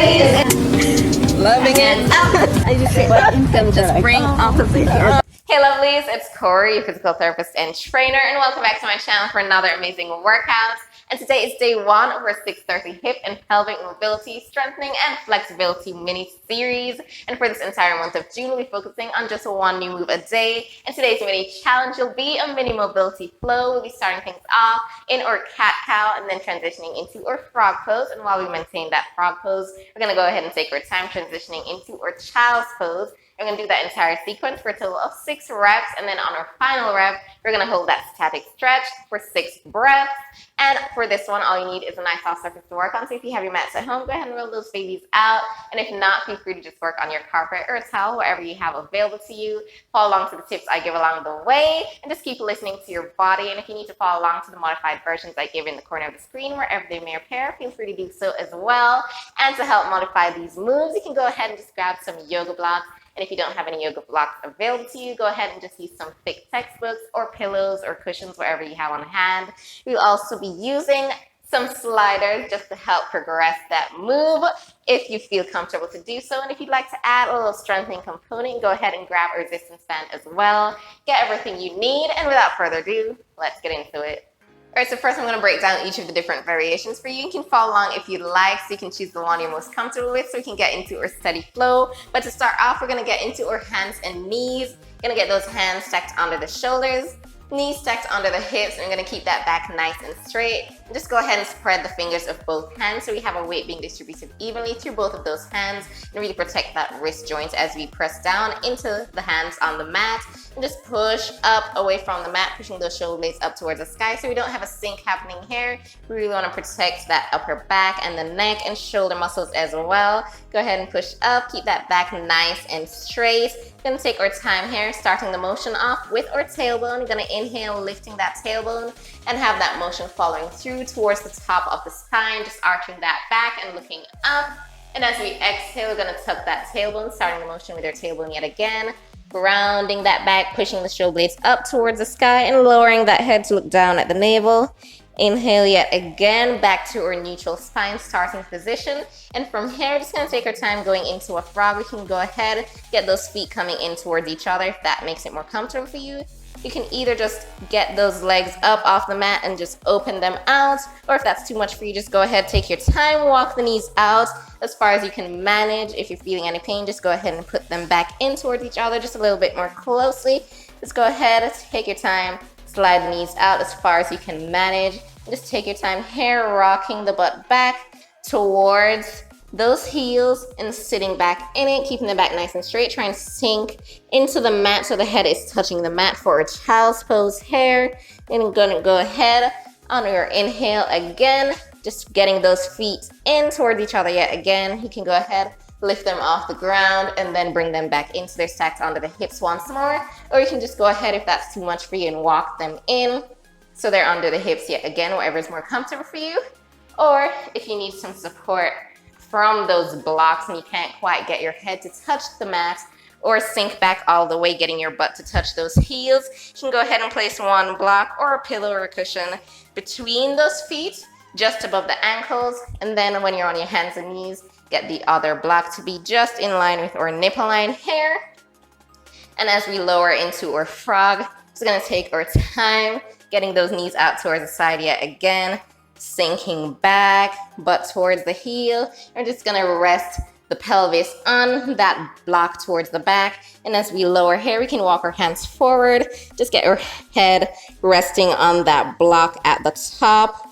Loving it. I just say, just bring opposite here. Hey lovelies, it's Corey, your physical therapist and trainer, and welcome back to my channel for another amazing workout. And today is day 1 of our 6:30 hip and pelvic mobility, strengthening and flexibility mini series. And for this entire month of June, we'll be focusing on just one new move a day. And today's mini challenge will be a mini mobility flow. We'll be starting things off in our cat-cow and then transitioning into our frog pose. And while we maintain that frog pose, we're going to go ahead and take our time transitioning into our child's pose. We're going to do that entire sequence for a total of 6 reps, and then on our final rep, we're going to hold that static stretch for 6 breaths. And for this one, all you need is a nice soft surface to work on. So if you have your mats at home, go ahead and roll those babies out. And if not, feel free to just work on your carpet or a towel, whatever you have available to you. Follow along to the tips I give along the way, and just keep listening to your body. And if you need to follow along to the modified versions I give in the corner of the screen, wherever they may appear, feel free to do so as well. And to help modify these moves, you can go ahead and just grab some yoga blocks. And if you don't have any yoga blocks available to you, go ahead and just use some thick textbooks or pillows or cushions, wherever you have on hand. We'll also be using some sliders just to help progress that move if you feel comfortable to do so. And if you'd like to add a little strengthening component, go ahead and grab a resistance band as well. Get everything you need, and without further ado, let's get into it. Alright, so first I'm going to break down each of the different variations for you. You can follow along if you'd like, so you can choose the one you're most comfortable with so we can get into our steady flow. But to start off, we're going to get into our hands and knees. Going to get those hands stacked under the shoulders, knees stacked under the hips, and we're going to keep that back nice and straight. And just go ahead and spread the fingers of both hands so we have our weight being distributed evenly through both of those hands, and really protect that wrist joint as we press down into the hands on the mat. And just push up away from the mat, pushing those shoulder blades up towards the sky so we don't have a sink happening here. We really want to protect that upper back and the neck and shoulder muscles as well. Go ahead and push up, keep that back nice and straight. We're going to take our time here, starting the motion off with our tailbone. We're going to inhale, lifting that tailbone, and have that motion following through towards the top of the spine, just arching that back and looking up. And as we exhale, we're going to tuck that tailbone, starting the motion with our tailbone yet again. Rounding that back, pushing the shoulder blades up towards the sky and lowering that head to look down at the navel. Inhale yet again, back to our neutral spine starting position. And from here, just going to take our time going into a frog. We can go ahead, get those feet coming in towards each other if that makes it more comfortable for you. You can either just get those legs up off the mat and just open them out, or if that's too much for you, just go ahead, take your time, walk the knees out as far as you can manage. If you're feeling any pain, just go ahead and put them back in towards each other just a little bit more closely. Just go ahead, take your time, slide the knees out as far as you can manage. Just take your time here, rocking the butt back towards those heels and sitting back in it, keeping the back nice and straight. Try and sink into the mat so the head is touching the mat for a child's pose here. And I'm gonna go ahead on your inhale again, just getting those feet in towards each other yet again. You can go ahead, lift them off the ground and then bring them back into their stacked under the hips once more. Or you can just go ahead if that's too much for you and walk them in so they're under the hips yet again, whatever is more comfortable for you. Or if you need some support from those blocks and you can't quite get your head to touch the mat or sink back all the way, getting your butt to touch those heels, you can go ahead and place one block or a pillow or a cushion between those feet, just above the ankles. And then when you're on your hands and knees, get the other block to be just in line with our nipple line here. And as we lower into our frog, just gonna take our time, getting those knees out towards the side yet again, sinking back, butt towards the heel. We're just gonna rest the pelvis on that block towards the back. And as we lower here, we can walk our hands forward. Just get your head resting on that block at the top.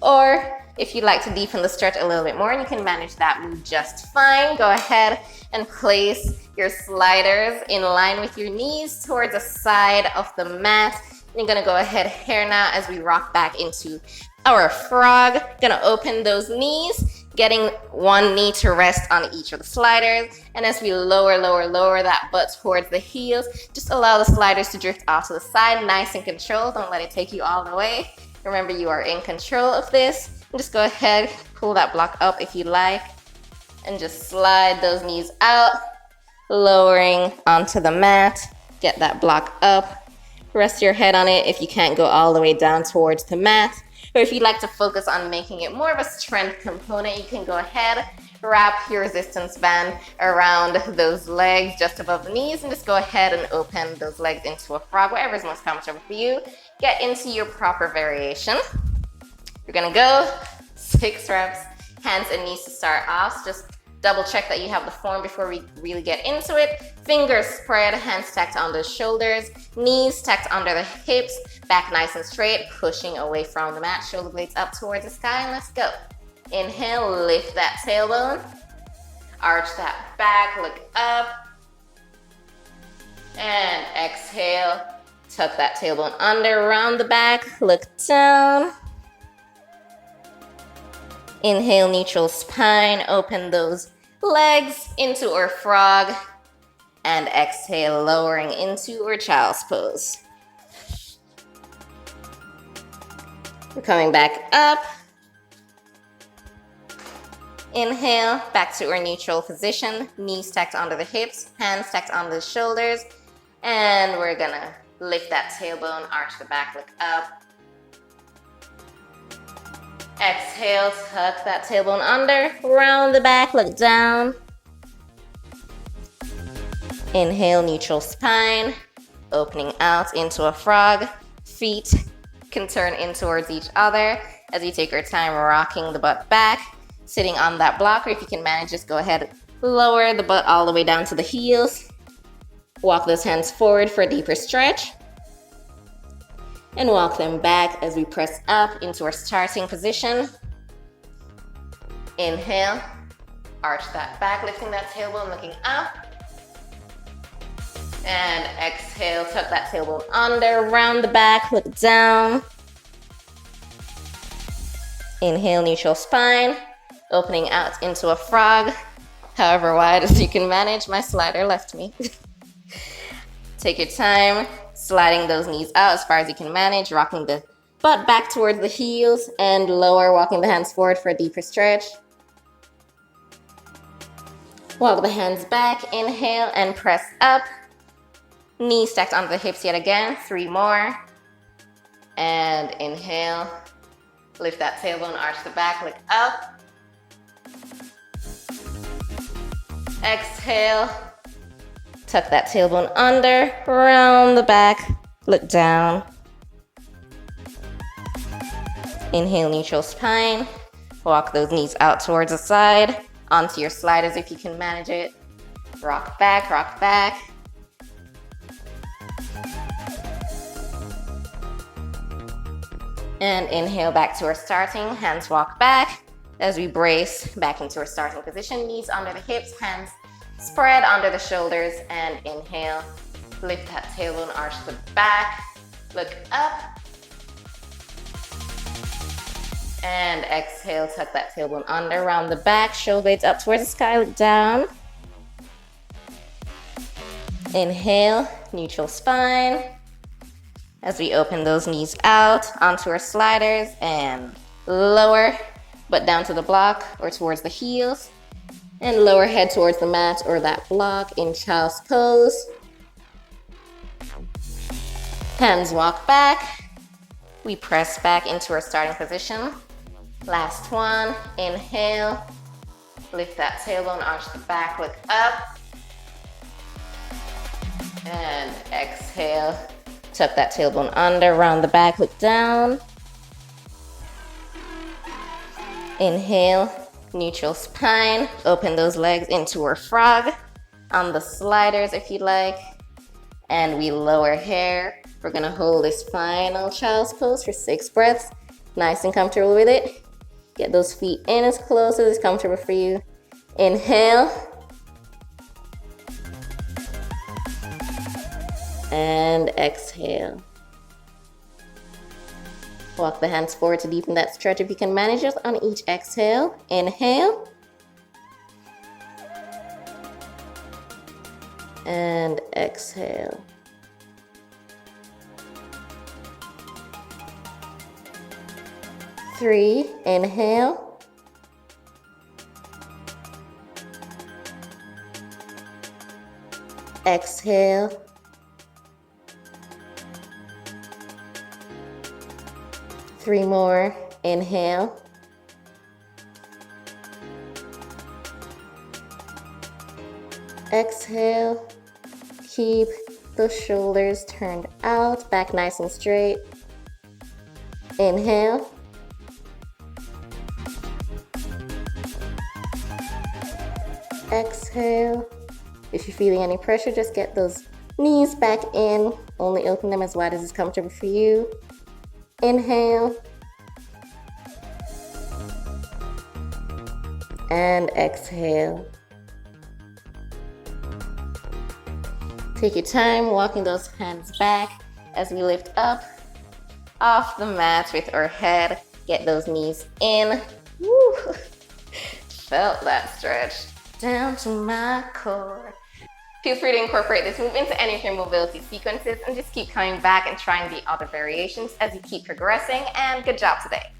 Or if you'd like to deepen the stretch a little bit more and you can manage that move just fine, go ahead and place your sliders in line with your knees towards the side of the mat. You're gonna go ahead here now as we rock back into our frog. Gonna open those knees, getting one knee to rest on each of the sliders. And as we lower that butt towards the heels, just allow the sliders to drift off to the side, nice and controlled. Don't let it take you all the way. Remember, you are in control of this. And just go ahead, pull that block up if you like, and just slide those knees out, lowering onto the mat. Get that block up, rest your head on it if you can't go all the way down towards the mat. Or if you'd like to focus on making it more of a strength component, you can go ahead, wrap your resistance band around those legs just above the knees and just go ahead and open those legs into a frog, whatever is most comfortable for you. Get into your proper variation. You're gonna go 6 reps, hands and knees to start off. So just double check that you have the form before we really get into it. Fingers spread, hands stacked on the shoulders, knees stacked under the hips, back nice and straight, pushing away from the mat, shoulder blades up towards the sky, and let's go. Inhale, lift that tailbone, arch that back, look up, and exhale, tuck that tailbone under, round the back, look down. Inhale, neutral spine, open those legs into our frog, and exhale, lowering into our child's pose. We're coming back up. Inhale, back to our neutral position, knees stacked under the hips, hands stacked on the shoulders, and we're gonna lift that tailbone, arch the back, look up. Exhale, tuck that tailbone under, round the back, look down. Inhale, neutral spine, opening out into a frog. Feet can turn in towards each other as you take your time rocking the butt back, sitting on that block, or if you can manage, just go ahead, lower the butt all the way down to the heels. Walk those hands forward for a deeper stretch. And walk them back as we press up into our starting position. Inhale, arch that back, lifting that tailbone, looking up. And exhale, tuck that tailbone under, round the back, look down. Inhale, neutral spine, opening out into a frog, however wide as you can manage. My slider left me. Take your time, sliding those knees out as far as you can manage, rocking the butt back towards the heels and lower, walking the hands forward for a deeper stretch. Walk the hands back, inhale and press up. Knees stacked onto the hips yet again, 3 more. And inhale, lift that tailbone, arch the back, look up. Exhale, tuck that tailbone under, round the back, look down. Inhale, neutral spine. Walk those knees out towards the side, onto your sliders if you can manage it. Rock back, rock back. And inhale back to our starting, hands walk back as we brace back into our starting position. Knees under the hips, hands spread under the shoulders, and inhale, lift that tailbone, arch the back, look up. And exhale, tuck that tailbone under, round the back, shoulder blades up towards the sky, look down. Inhale, neutral spine. As we open those knees out onto our sliders and lower, but down to the block or towards the heels. And lower head towards the mat or that block in child's pose. Hands walk back. We press back into our starting position. Last one, inhale. Lift that tailbone, arch the back, look up. And exhale, tuck that tailbone under, round the back, look down. Inhale, neutral spine, open those legs into our frog on the sliders if you like. And we lower here. We're gonna hold this final child's pose for 6 breaths. Nice and comfortable with it. Get those feet in as close as is comfortable for you. Inhale. And exhale. Walk the hands forward to deepen that stretch if you can manage it on each exhale. Inhale. And exhale. Three, inhale. Exhale. Three more, inhale. Exhale. Keep those shoulders turned out, back nice and straight. Inhale. Exhale. If you're feeling any pressure, just get those knees back in. Only open them as wide as is comfortable for you. Inhale. And exhale. Take your time walking those hands back as we lift up off the mat with our head. Get those knees in. Woo. Felt that stretch down to my core. Feel free to incorporate this move into any of your mobility sequences and just keep coming back and trying the other variations as you keep progressing. And good job today.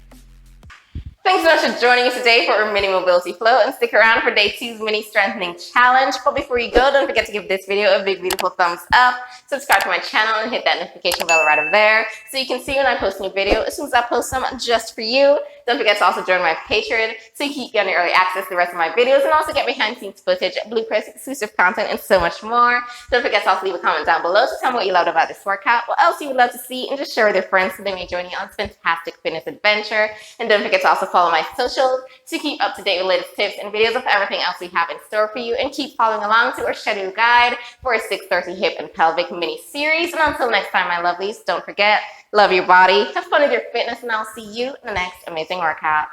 Thanks so much for joining us today for our mini mobility flow, and stick around for day 2's mini strengthening challenge. But before you go, don't forget to give this video a big beautiful thumbs up, subscribe to my channel, and hit that notification bell right over there so you can see when I post a new video as soon as I post some just for you. Don't forget to also join my Patreon so you keep getting early access to the rest of my videos and also get behind the scenes footage, blueprints, exclusive content, and so much more. Don't forget to also leave a comment down below to tell me what you loved about this workout, what else you would love to see, and just share with your friends so they may join you on this fantastic fitness adventure. And don't forget to also follow my socials to keep up to date with latest tips and videos of everything else we have in store for you, and keep following along to our schedule guide for a 6:30 hip and pelvic mini series. And until next time, my lovelies, don't forget, love your body, have fun with your fitness, and I'll see you in the next amazing workout.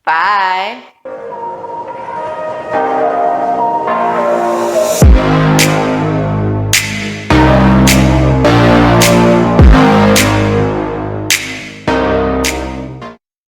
Bye.